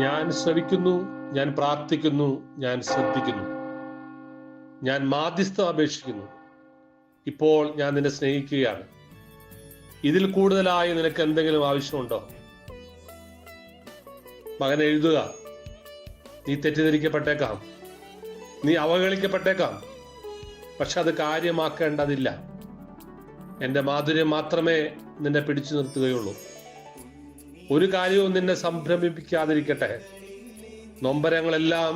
ഞാൻ ശ്രവിക്കുന്നു, ഞാൻ പ്രാർത്ഥിക്കുന്നു, ഞാൻ ശ്രദ്ധിക്കുന്നു, ഞാൻ മാധ്യസ്ഥം അപേക്ഷിക്കുന്നു. ഇപ്പോൾ ഞാൻ നിന്നെ സ്നേഹിക്കുകയാണ്. ഇതിൽ കൂടുതലായി നിനക്ക് എന്തെങ്കിലും ആവശ്യമുണ്ടോ? മകൻ എഴുതുക. നീ തെറ്റിദ്ധരിക്കപ്പെട്ടേക്കാം, നീ അവഹേളിക്കപ്പെട്ടേക്കാം, പക്ഷെ അത് കാര്യമാക്കേണ്ടതില്ല. എൻ്റെ മാധുര്യം മാത്രമേ നിന്നെ പിടിച്ചു നിർത്തുകയുള്ളൂ. ഒരു കാര്യവും നിന്നെ സംഭ്രമിപ്പിക്കാതിരിക്കട്ടെ. നൊമ്പരങ്ങളെല്ലാം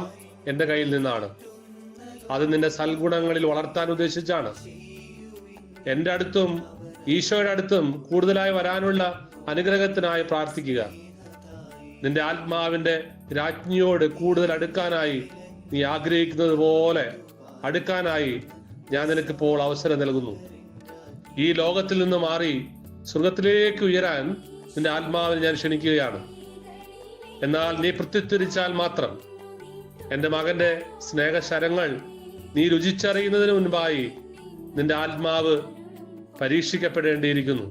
എൻ്റെ കയ്യിൽ നിന്നാണ്. അത് നിന്റെ സൽഗുണങ്ങളിൽ വളർത്താൻ ഉദ്ദേശിച്ചാണ്. എൻ്റെ അടുത്തും ഈശോയുടെ അടുത്തും കൂടുതലായി വരാനുള്ള അനുഗ്രഹത്തിനായി പ്രാർത്ഥിക്കുക. നിന്റെ ആത്മാവിന്റെ രാജ്ഞിയോട് കൂടുതൽ അടുക്കാനായി നീ ആഗ്രഹിക്കുന്നത് പോലെ അടുക്കാനായി ഞാൻ നിനക്കിപ്പോൾ അവസരം നൽകുന്നു. ഈ ലോകത്തിൽ നിന്ന് മാറി സ്വർഗത്തിലേക്ക് ഉയരാൻ നിന്റെ ആത്മാവിനെ ഞാൻ ക്ഷണിക്കുകയാണ്. എന്നാൽ നീ പ്രത്യുത്തരിച്ചാൽ മാത്രം. എൻ്റെ മകന്റെ സ്നേഹശരങ്ങൾ നീ രുചിച്ചറിയുന്നതിന് മുൻപായി നിന്റെ ആത്മാവ് പരീക്ഷിക്കപ്പെടേണ്ടിയിരിക്കുന്നു.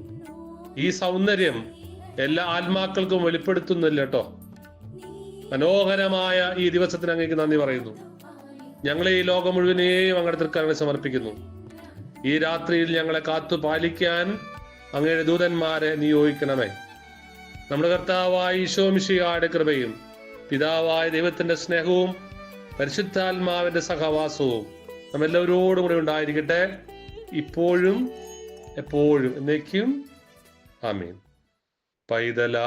ഈ സൗന്ദര്യം എല്ലാ ആത്മാക്കൾക്കും വെളിപ്പെടുത്തുന്നില്ല കേട്ടോ. മനോഹരമായ ഈ ദിവസത്തിന് അങ്ങേക്ക് നന്ദി പറയുന്നു. ഞങ്ങളെ ഈ ലോകം മുഴുവനെയും അങ്ങയുടെ തൃക്കരങ്ങളിൽ സമർപ്പിക്കുന്നു. ഈ രാത്രിയിൽ ഞങ്ങളെ കാത്തു പാലിക്കാൻ അങ്ങയുടെ ദൂതന്മാരെ നിയോഗിക്കണമേ. നമ്മുടെ കർത്താവായ ഈശോ മിശിഹായുടെ കൃപയും പിതാവായ ദൈവത്തിന്റെ സ്നേഹവും പരിശുദ്ധാത്മാവിന്റെ സഹവാസവും നമ്മെല്ലാവരോടും കൂടെ ഉണ്ടായിരിക്കട്ടെ, ഇപ്പോഴും എപ്പോഴും എന്നേക്കും. ആമീൻ. പൈതലാം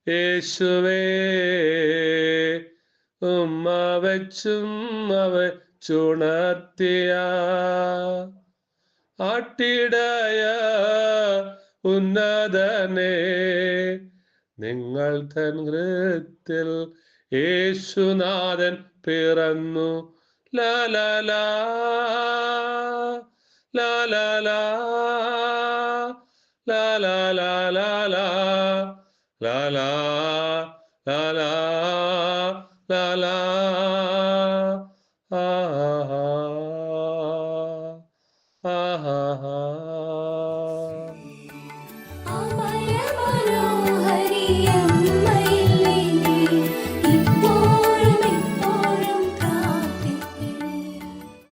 യേശുവേ, ഉമ്മ വെച്ചും ചുണർത്തിയ ആട്ടിടയ ഉന്നതനെ, നിങ്ങൾ തൻ ഹൃത്തിൽ യേശുനാഥൻ പിറന്നു. ലാലാ ലാലാ ലാലാ ലാലാ ലാലാ ലാലാ ലാലാ ആഹാ ആഹാ.